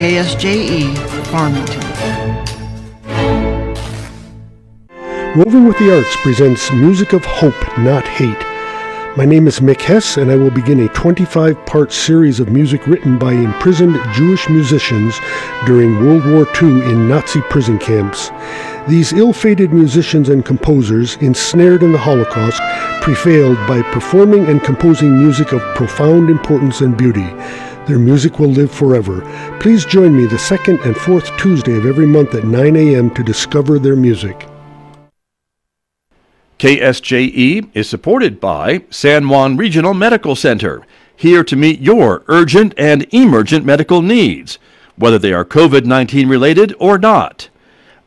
KSJE Farmington. Woven with the Arts presents Music of Hope, Not Hate. My name is Mick Hess, and I will begin a 25-part series of music written by imprisoned Jewish musicians during World War II in Nazi prison camps. These ill-fated musicians and composers, ensnared in the Holocaust, prevailed by performing and composing music of profound importance and beauty. Their music will live forever. Please join me the second and fourth Tuesday of every month at 9 a.m. to discover their music. KSJE is supported by San Juan Regional Medical Center, here to meet your urgent and emergent medical needs, whether they are COVID-19 related or not.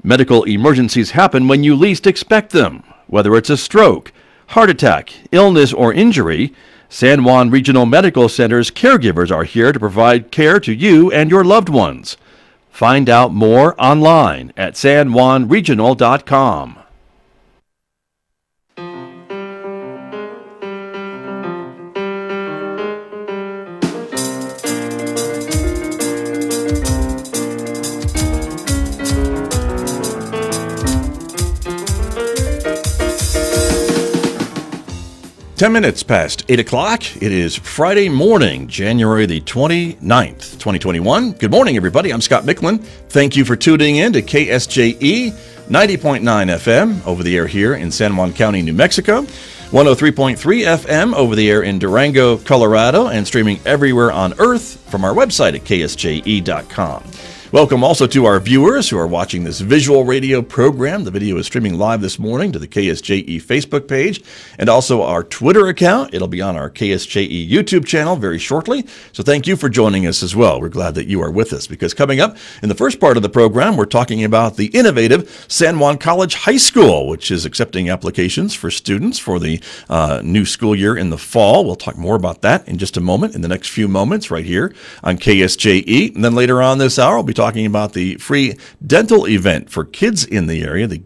Medical emergencies happen when you least expect them, whether it's a stroke, heart attack, illness, or injury. San Juan Regional Medical Center's caregivers are here to provide care to you and your loved ones. Find out more online at sanjuanregional.com. Ten minutes past 8 o'clock. It is Friday morning, January the 29th, 2021. Good morning, everybody. I'm Scott Michlin. Thank you for tuning in to KSJE 90.9 FM over the air here in San Juan County, New Mexico, 103.3 FM over the air in Durango, Colorado, and streaming everywhere on Earth from our website at ksje.com. Welcome also to our viewers who are watching this visual radio program. The video is streaming live this morning to the KSJE Facebook page and also our Twitter account. It'll be on our KSJE YouTube channel very shortly. So thank you for joining us as well. We're glad that you are with us because coming up in the first part of the program, we're talking about the innovative San Juan College High School, which is accepting applications for students for the new school year in the fall. We'll talk more about that in just a moment, in the next few moments right here on KSJE. And then later on this hour, we'll be talking about the free dental event for kids in the area, the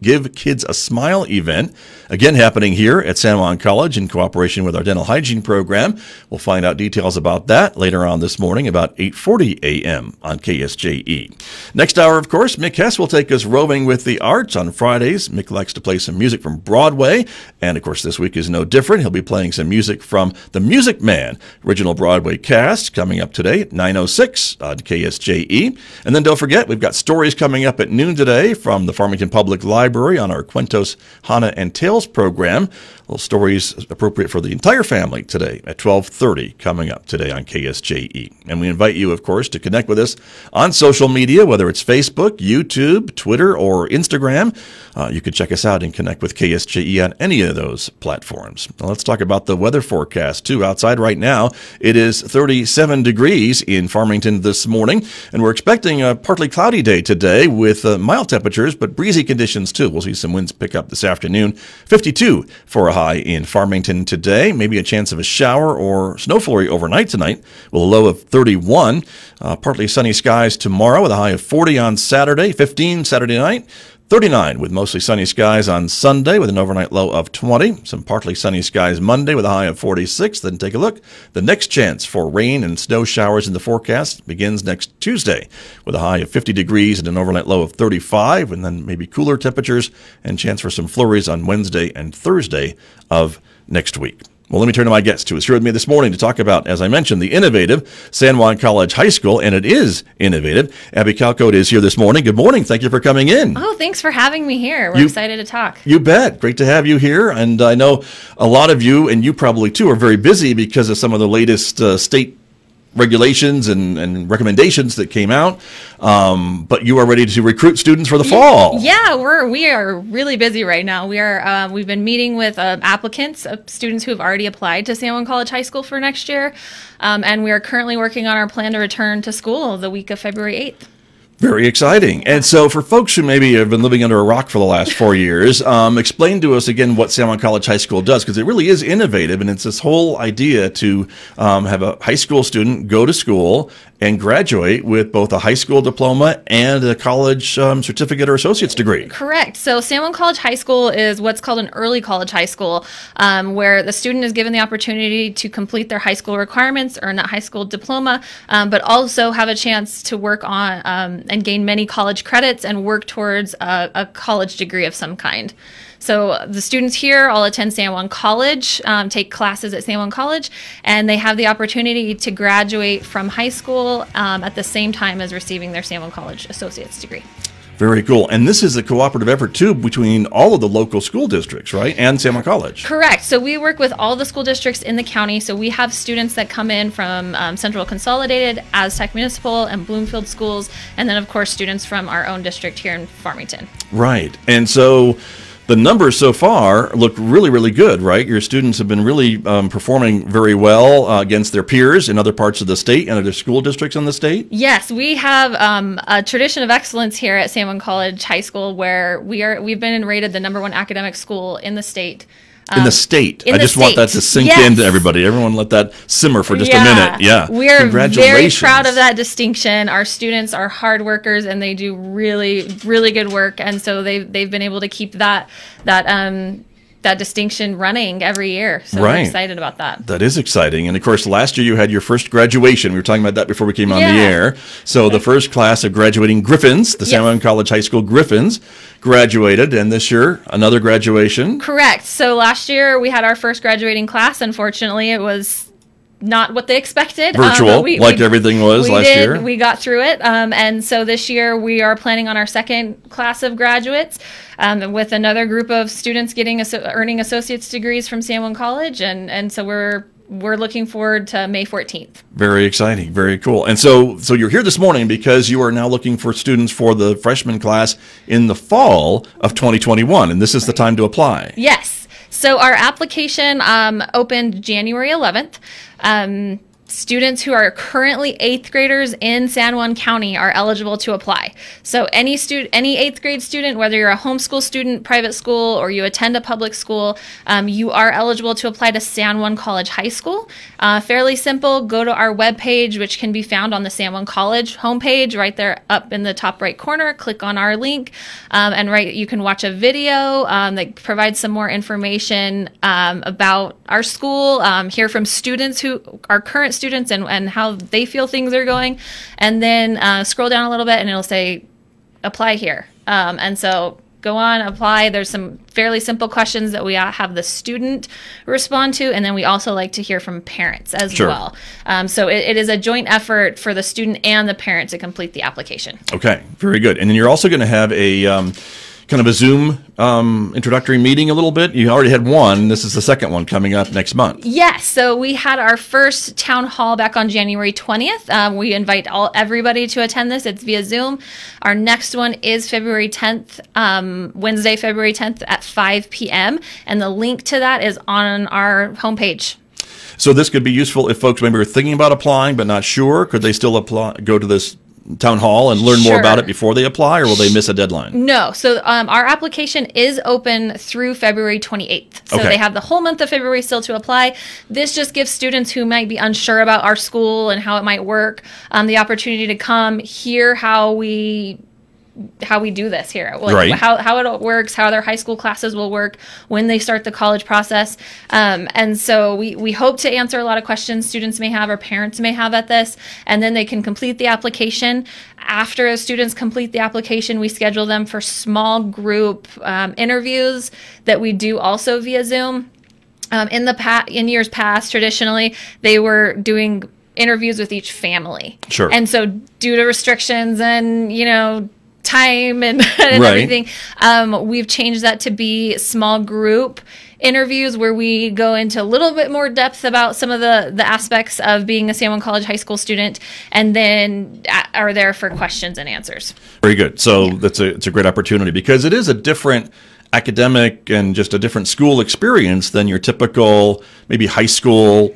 Give Kids a Smile event, again happening here at San Juan College in cooperation with our dental hygiene program. We'll find out details about that later on this morning about 8:40 a.m. on KSJE. Next hour, of course, Mick Hess will take us roving with the arts on Fridays. Mick likes to play some music from Broadway, and of course this week is no different. He'll be playing some music from The Music Man, original Broadway cast, coming up today at 9:06 on KSJE. And then don't forget, we've got stories coming up at noon today from the Farmington Public Library on our Cuentos, Hana, and Tales program. Little stories appropriate for the entire family today at 12:30 coming up today on KSJE. And we invite you, of course, to connect with us on social media, whether it's Facebook, YouTube, Twitter, or Instagram. You can check us out and connect with KSJE on any of those platforms. Now let's talk about the weather forecast, too. Outside right now, it is 37 degrees in Farmington this morning, and we're expecting a partly cloudy day today with mild temperatures, but breezy conditions, too. We'll see some winds pick up this afternoon. 52 for a high in Farmington today. Maybe a chance of a shower or snow flurry overnight tonight with a low of 31. Partly sunny skies tomorrow with a high of 40 on Saturday, 15 Saturday night. 39 with mostly sunny skies on Sunday with an overnight low of 20. Some partly sunny skies Monday with a high of 46. Then take a look. The next chance for rain and snow showers in the forecast begins next Tuesday with a high of 50 degrees and an overnight low of 35. And then maybe cooler temperatures and chance for some flurries on Wednesday and Thursday of next week. Well, let me turn to my guest who is here with me this morning to talk about, as I mentioned, the innovative San Juan College High School, and it is innovative. Abby Calcote is here this morning. Good morning. Thank you for coming in. Oh, thanks for having me here. We're excited to talk. You bet. Great to have you here. And I know a lot of you, and you probably too, are very busy because of some of the latest state regulations and recommendations that came out, but you are ready to recruit students for the fall. Yeah, we are really busy right now. We've been meeting with applicants, students who have already applied to San Juan College High School for next year, and we are currently working on our plan to return to school the week of February 8th. Very exciting. And so for folks who maybe have been living under a rock for the last 4 years, explain to us again what San Juan College High School does, because it really is innovative, and it's this whole idea to have a high school student go to school and graduate with both a high school diploma and a college certificate or associate's degree. Correct. So San Juan College High School is what's called an early college high school, where the student is given the opportunity to complete their high school requirements, earn that high school diploma, but also have a chance to work on and gain many college credits and work towards a college degree of some kind. So the students here all attend San Juan College, take classes at San Juan College, and they have the opportunity to graduate from high school at the same time as receiving their San Juan College associate's degree. Very cool. And this is a cooperative effort, too, between all of the local school districts, right, and San Juan College. Correct. So we work with all the school districts in the county. So we have students that come in from Central Consolidated, Aztec Municipal, and Bloomfield schools, and then, of course, students from our own district here in Farmington. Right. And so the numbers so far look really, really good, right? Your students have been really performing very well against their peers in other parts of the state and other school districts in the state. Yes, we have a tradition of excellence here at San Juan College High School, where we've been rated the #1 academic school in the state. In the state. In I the just want state. that to sink Yes. into everybody. Everyone let that simmer for just a minute. Yeah. We are very Congratulations. proud of that distinction. Our students are hard workers, and they do really, really good work. And so they've been able to keep that distinction running every year. So we're excited about that. That is exciting. And of course, last year you had your first graduation. We were talking about that before we came on the air. So the first class of graduating Griffins, the San Juan College High School Griffins, graduated. And this year, another graduation. Correct. So last year we had our first graduating class. Unfortunately, it was not what they expected. Virtual, like everything was last year. We got through it. And so this year we are planning on our second class of graduates with another group of students earning associate's degrees from San Juan College. And so we're looking forward to May 14th. Very exciting. Very cool. And so you're here this morning because you are now looking for students for the freshman class in the fall of 2021. And this is the time to apply. Yes. So our application opened January 11th. Students who are currently 8th graders in San Juan County are eligible to apply. So any 8th grade student, whether you're a homeschool student, private school, or you attend a public school, you are eligible to apply to San Juan College High School. Fairly simple. Go to our webpage, which can be found on the San Juan College homepage right there up in the top right corner. Click on our link, and you can watch a video that provides some more information about our school, hear from students who are current students and how they feel things are going, and then scroll down a little bit and it'll say apply here, and so go on, apply. There's some fairly simple questions that we have the student respond to, and then we also like to hear from parents as well. So it is a joint effort for the student and the parent to complete the application. Okay, very good. And then you're also going to have a kind of a Zoom introductory meeting a little bit. You already had one. This is the second one coming up next month. Yes. So we had our first town hall back on January 20th. We invite everybody to attend this. It's via Zoom. Our next one is February 10th, Wednesday, February 10th at 5 p.m. And the link to that is on our homepage. So this could be useful if folks maybe are thinking about applying but not sure. Could they still go to this town hall and learn more about it before they apply, or will they miss a deadline? No. So our application is open through February 28th. So they have the whole month of February still to apply. This just gives students who might be unsure about our school and how it might work the opportunity to come hear how we do this here, like how it works, how their high school classes will work when they start the college process. And so we hope to answer a lot of questions students may have or parents may have at this, and then they can complete the application. After students complete the application, we schedule them for small group interviews that we do also via Zoom. In years past, traditionally, they were doing interviews with each family. And so due to restrictions and, time and everything, we've changed that to be small group interviews where we go into a little bit more depth about some of the aspects of being a San Juan College High School student, and then are there for questions and answers. Very good. So it's a great opportunity because it is a different academic and just a different school experience than your typical maybe high school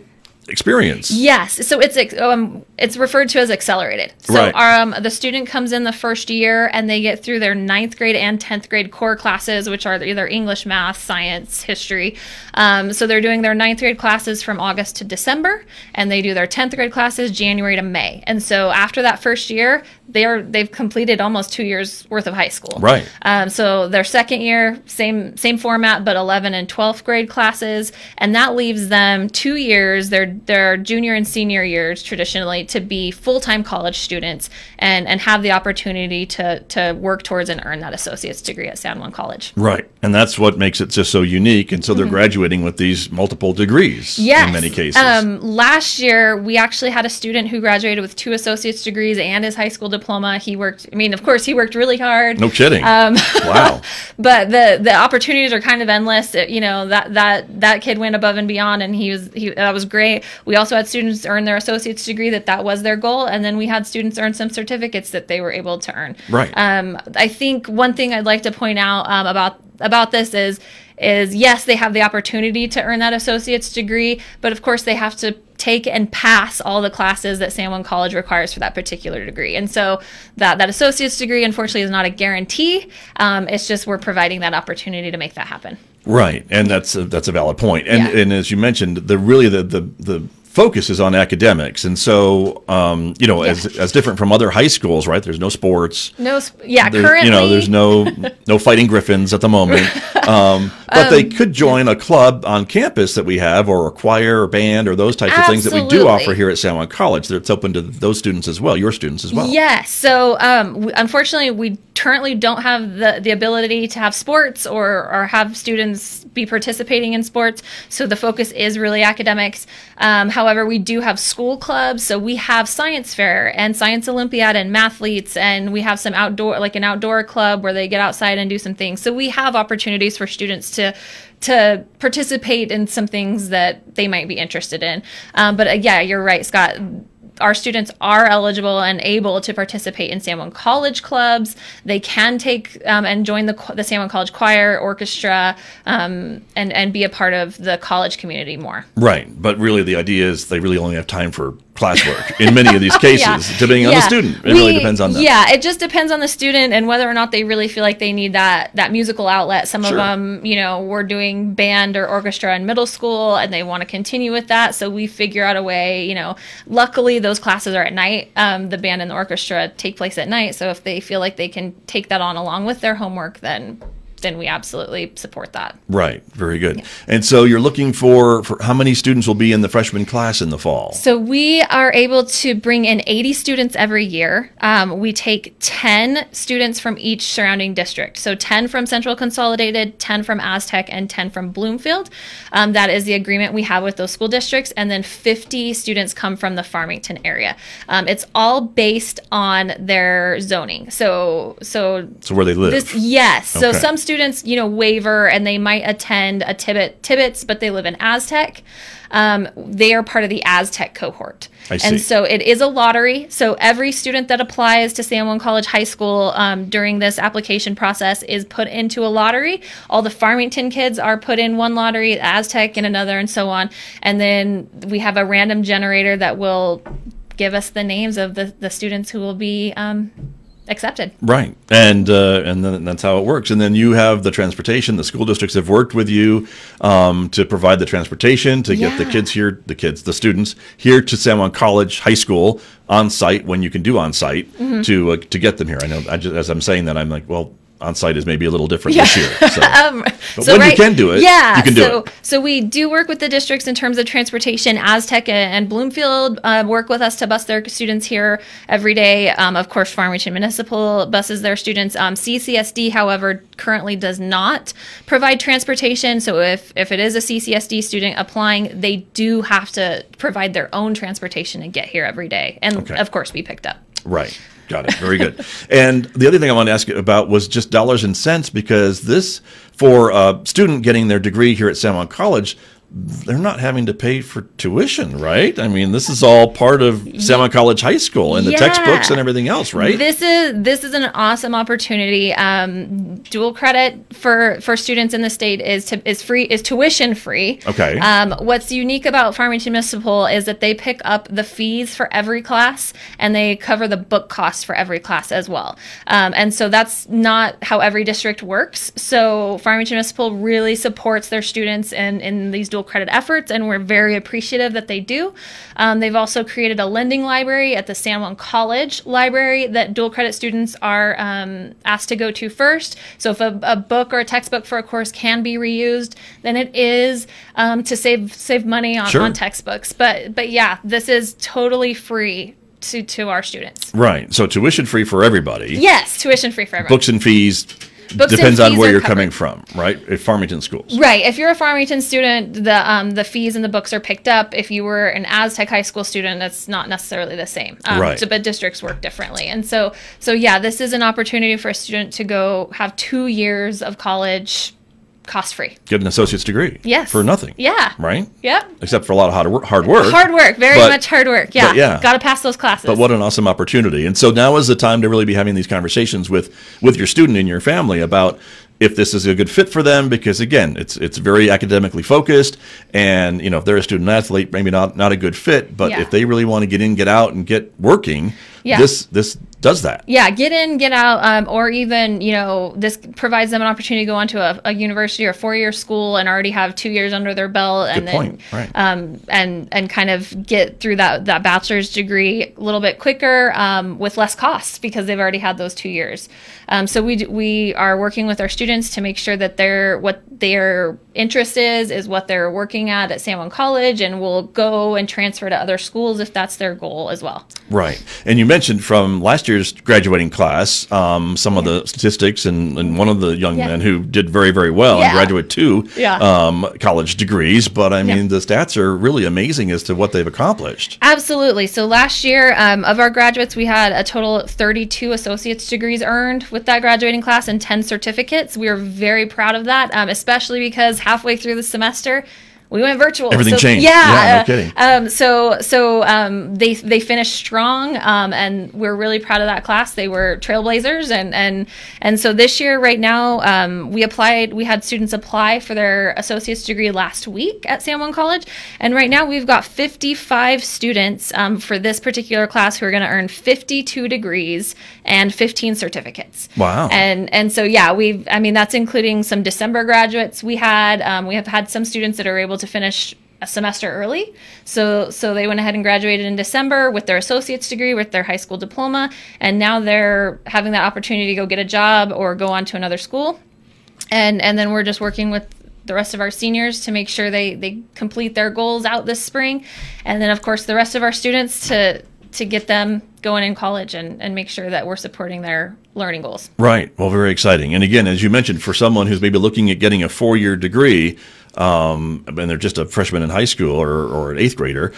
experience. Yes. So it's referred to as accelerated. So Right. The student comes in the first year and they get through their 9th grade and 10th grade core classes, which are either English, math, science, history. So they're doing their 9th grade classes from August to December, and they do their 10th grade classes January to May. And so after that first year, they've completed almost 2 years worth of high school. Right. So their second year, same format, but 11th and 12th grade classes, and that leaves them 2 years, their junior and senior years traditionally, to be full-time college students and have the opportunity to work towards and earn that associate's degree at San Juan College. Right. And that's what makes it just so unique. And so they're graduating with these multiple degrees in many cases. Last year, we actually had a student who graduated with 2 associate's degrees and his high school diploma. He worked, of course, he worked really hard. No kidding. Wow. But the opportunities are kind of endless. That kid went above and beyond, and that was great. We also had students earn their associate's degree that was their goal, and then we had students earn some certificates that they were able to earn. Right. I think one thing I'd like to point out about this is yes, they have the opportunity to earn that associate's degree, but of course they have to take and pass all the classes that San Juan College requires for that particular degree. And so that associate's degree, unfortunately, is not a guarantee. It's just we're providing that opportunity to make that happen. Right, and that's a valid point. And as you mentioned, the focus is on academics, and so as different from other high schools, right? There's no sports. Currently, there's no fighting griffins at the moment. But they could join a club on campus that we have, or a choir or band, or those types of things that we do offer here at San Juan College. It's open to those students as well, your students as well. Yes. So unfortunately, we currently don't have the ability to have sports or have students be participating in sports. So the focus is really academics. However, we do have school clubs. So we have science fair and science Olympiad and mathletes, and we have some an outdoor club where they get outside and do some things. So we have opportunities for students to participate in some things that they might be interested in. But you're right, Scott. Our students are eligible and able to participate in San Juan College clubs. They can take and join the San Juan College choir, orchestra, and be a part of the college community more. Right, but really the idea is they really only have time for classwork in many of these cases, depending on the student. It really depends on them. Yeah, it just depends on the student and whether or not they really feel like they need that musical outlet. Some of them, were doing band or orchestra in middle school and they want to continue with that. So we figure out a way, luckily those classes are at night. The band and the orchestra take place at night. So if they feel like they can take that on along with their homework, then we absolutely support that. Right. Very good. Yeah. And so you're looking for how many students will be in the freshman class in the fall? So we are able to bring in 80 students every year. We take 10 students from each surrounding district. So 10 from Central Consolidated, 10 from Aztec, and 10 from Bloomfield. That is the agreement we have with those school districts. And then 50 students come from the Farmington area. It's all based on their zoning. So where they live? Yes. Okay. So some students, waiver and they might attend a Tibbetts, but they live in Aztec. They are part of the Aztec cohort. I see. And so it is a lottery. So every student that applies to San Juan College High School during this application process is put into a lottery. All the Farmington kids are put in one lottery, Aztec in another, and so on. And then we have a random generator that will give us the names of the students who will be accepted. Right. And then that's how it works. And then you have the transportation. The school districts have worked with you to provide the transportation to get the students here to San Juan College High School on site when you can do on site to get them here. I know as I'm saying that, I'm like, well, on-site is maybe a little different this year. So. But when you can do it, you can do it. So we do work with the districts in terms of transportation. Aztec and Bloomfield work with us to bus their students here every day. Of course, Farmington Municipal buses their students. CCSD, however, currently does not provide transportation. So if it is a CCSD student applying, they do have to provide their own transportation and get here every day. And, of course, be picked up. Right. Got it. Very good. And the other thing I wanted to ask you about was just dollars and cents, because this, for a student getting their degree here at San Juan College, they're not having to pay for tuition, right? I mean, this is all part of San Juan College High School and the textbooks and everything else, right? This is an awesome opportunity. Dual credit for students in the state is tuition free. Okay. What's unique about Farmington Municipal is that they pick up the fees for every class and they cover the book costs for every class as well. And so that's not how every district works. So Farmington Municipal really supports their students in these dual credit efforts, and we're very appreciative that they do. They've also created a lending library at the San Juan College library that dual credit students are asked to go to first. So if a book or a textbook for a course can be reused, then it is to save money on textbooks. But yeah, this is totally free to our students. Right. So tuition free for everybody. Yes, tuition free for everybody. Books and fees. Depends on where you're coming from, right? At Farmington schools. Right. If you're a Farmington student, the fees and the books are picked up. If you were an Aztec High School student, that's not necessarily the same. Right. But districts work differently. And so yeah, this is an opportunity for a student to go have 2 years of college cost-free. Get an associate's degree. Yes. For nothing. Yeah. Right? Yep. Except for a lot of hard work. Hard work. Very much hard work. Yeah. Got to pass those classes. But what an awesome opportunity. And so now is the time to really be having these conversations with your student and your family about if this is a good fit for them, because again, it's very academically focused, and if they're a student athlete, maybe not a good fit, but if they really want to get in, get out, and get working, this does that. Yeah, get in, get out, or even, this provides them an opportunity to go on to a university or 4-year school and already have 2 years under their belt, and Right. and kind of get through that bachelor's degree a little bit quicker with less costs because they've already had those 2 years. So we are working with our students to make sure that what their interest is what they're working at San Juan College, and will go and transfer to other schools if that's their goal as well. Right. And you mentioned from last year's graduating class some of the statistics, and one of the young men who did very, very well and graduated 2 college degrees. But I mean, the stats are really amazing as to what they've accomplished. Absolutely. So last year, of our graduates, we had a total of 32 associate's degrees earned with that graduating class and 10 certificates. We are very proud of that, especially because halfway through the semester, we went virtual. Everything changed. Yeah, no kidding. They finished strong, and we're really proud of that class. They were trailblazers, and so this year, right now, we had students apply for their associate's degree last week at San Juan College, and right now we've got 55 students for this particular class who are going to earn 52 degrees and 15 certificates. Wow. And so that's including some December graduates. We have had some students that are able to finish a semester early. So they went ahead and graduated in December with their associate's degree, with their high school diploma, and now they're having that opportunity to go get a job or go on to another school. And then we're just working with the rest of our seniors to make sure they complete their goals out this spring. And then, of course, the rest of our students to get them going in college and make sure that we're supporting their learning goals. Right. Well, very exciting. And again, as you mentioned, for someone who's maybe looking at getting a 4-year degree, and they're just a freshman in high school or an 8th grader,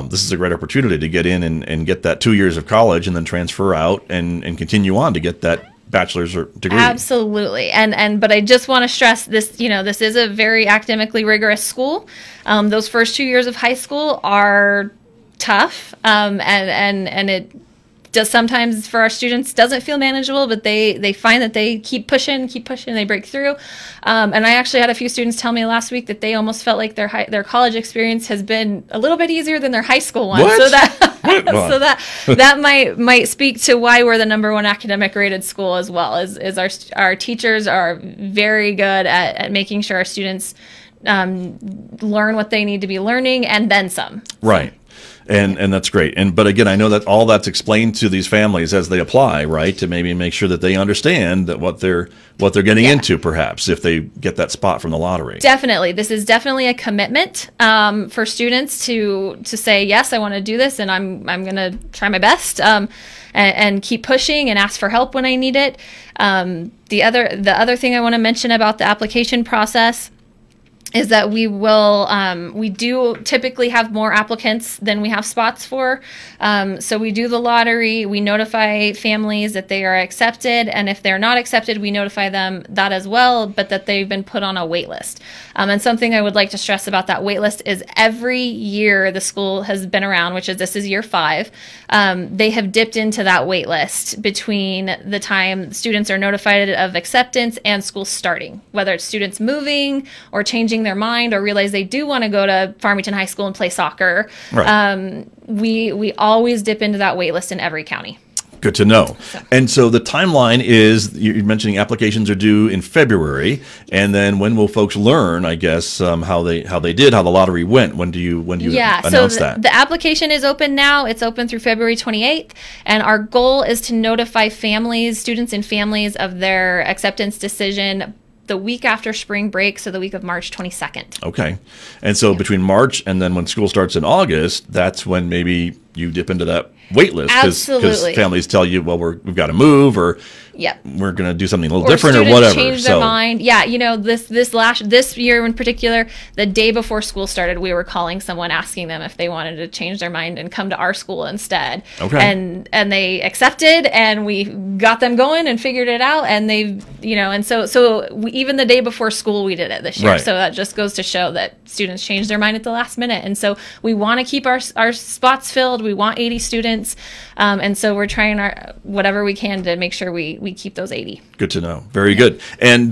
this is a great opportunity to get in and get that 2 years of college and then transfer out and continue on to get that bachelor's degree. Absolutely. But I just want to stress this, this is a very academically rigorous school. Those first 2 years of high school are tough, and it does sometimes for our students doesn't feel manageable, but they find that they keep pushing, they break through. And I actually had a few students tell me last week that they almost felt like their college experience has been a little bit easier than their high school one. What? So that might speak to why we're the #1 academic rated school as well. Is our teachers are very good at making sure our students learn what they need to be learning and then some. Right. And that's great. But again, I know that all that's explained to these families as they apply, right? To maybe make sure that they understand that what they're getting into, perhaps, if they get that spot from the lottery. Definitely. This is definitely a commitment for students to say, yes, I want to do this, and I'm going to try my best and keep pushing and ask for help when I need it. The other thing I want to mention about the application process is that we will, we do typically have more applicants than we have spots for. So we do the lottery, we notify families that they are accepted, and if they're not accepted, we notify them that as well, but that they've been put on a wait list. And something I would like to stress about that wait list is every year the school has been around, this is year 5, they have dipped into that wait list between the time students are notified of acceptance and school starting, whether it's students moving or changing their mind or realize they do want to go to Farmington High School and play soccer. Right. We always dip into that wait list in every county. Good to know. And so the timeline is, you're mentioning applications are due in February, and then when will folks learn, I guess, how the lottery went? When do you announce that? The application is open now. It's open through February 28th, and our goal is to notify students and families of their acceptance decision the week after spring break, so the week of March 22nd. Okay. And so between March and then when school starts in August, that's when maybe you dip into that wait list. Because families tell you, well, we've got to move, or we're going to do something a little different, or whatever. Change their mind. Yeah, this year in particular, the day before school started, we were calling someone asking them if they wanted to change their mind and come to our school instead. Okay. And they accepted, and we got them going and figured it out, and even the day before school we did it this year. Right. So that just goes to show that students change their mind at the last minute. And so we want to keep our spots filled. We want 80 students. And so we're trying whatever we can to make sure we keep those 80. Good to know. Very good. And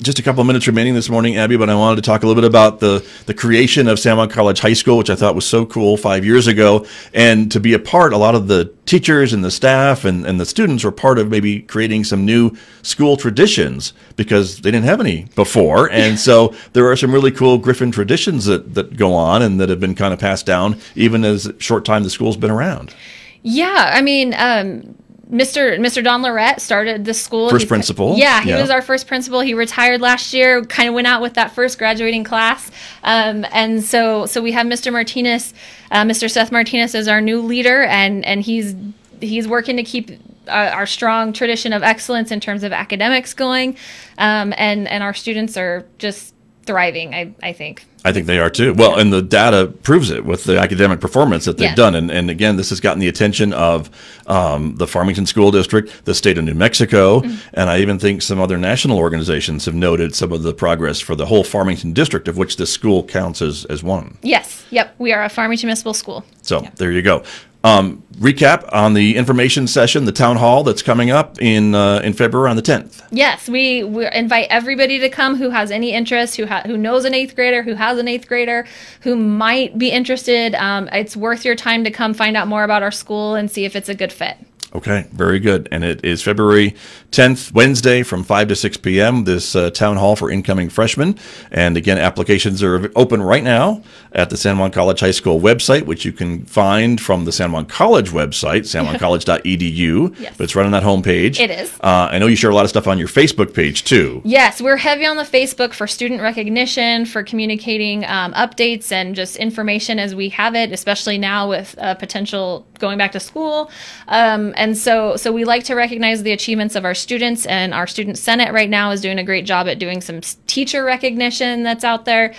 just a couple of minutes remaining this morning, Abby, but I wanted to talk a little bit about the creation of San Juan College High School, which I thought was so cool 5 years ago. And to be a lot of the teachers and the staff and the students were part of maybe creating some new school traditions, because they didn't have any before. And so there are some really cool Griffin traditions that go on and that have been kind of passed down even as short time the school's been around. Yeah, I mean, Mr. Don Lorette started the school. First principal. Yeah, he was our first principal. He retired last year, kind of went out with that first graduating class. And so we have Mr. Martinez, Mr. Seth Martinez as our new leader, and he's working to keep our strong tradition of excellence in terms of academics going. And our students are just thriving, I think. I think they are too. Well, and the data proves it with the academic performance that they've done. And again, this has gotten the attention of the Farmington School District, the state of New Mexico, and I even think some other national organizations have noted some of the progress for the whole Farmington district, of which this school counts as one. Yes. Yep. We are a Farmington Municipal School. So there you go. Recap on the information session, the town hall that's coming up in February on the 10th. Yes, we invite everybody to come who has any interest, who knows an 8th grader, who has an 8th grader, who might be interested. It's worth your time to come find out more about our school and see if it's a good fit. Okay, very good. And it is February 10th, Wednesday, from 5 to 6 p.m., this town hall for incoming freshmen. And again, applications are open right now at the San Juan College High School website, which you can find from the San Juan College website, sanjuancollege.edu. Yes. But it's right on that homepage. It is. I know you share a lot of stuff on your Facebook page, too. Yes, we're heavy on the Facebook for student recognition, for communicating updates and just information as we have it, especially now with potential going back to school. And so we like to recognize the achievements of our students, and our Student Senate right now is doing a great job at doing some teacher recognition that's out there.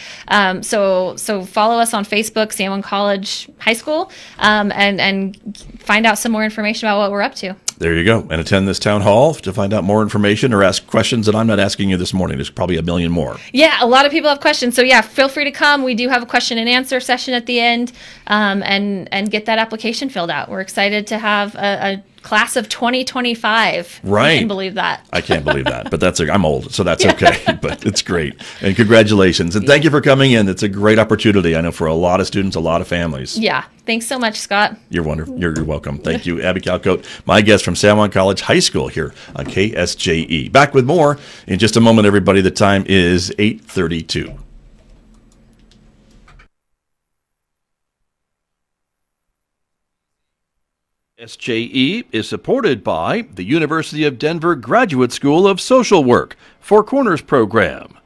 So follow us on Facebook, San Juan College High School, and find out some more information about what we're up to. There you go. And attend this town hall to find out more information or ask questions that I'm not asking you this morning. There's probably a million more. Yeah, a lot of people have questions. So yeah, feel free to come. We do have a question and answer session at the end, and get that application filled out. We're excited to have a class of 2025. Right. I can't believe that. I can't believe that, but I'm old, so that's okay. But it's great. And congratulations. And thank you for coming in. It's a great opportunity, I know, for a lot of students, a lot of families. Yeah. Thanks so much, Scott. You're wonderful. You're welcome. Thank you, Abby Calcote, my guest from San Juan College High School here on KSJE. Back with more in just a moment, everybody. The time is 8:32. KSJE is supported by the University of Denver Graduate School of Social Work Four Corners program.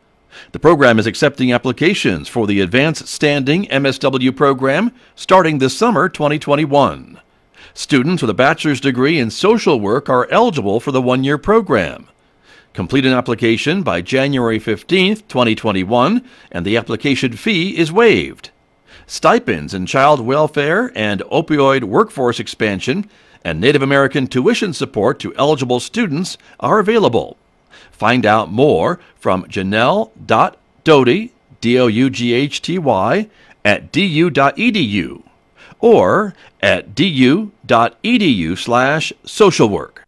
The program is accepting applications for the Advanced Standing MSW program starting this summer 2021. Students with a bachelor's degree in social work are eligible for the one-year program. Complete an application by January 15th, 2021, and the application fee is waived. Stipends in child welfare and opioid workforce expansion and Native American tuition support to eligible students are available. Find out more from Janelle.Doty, D-O-U-G-H-T-Y, at du.edu or at du.edu/socialwork.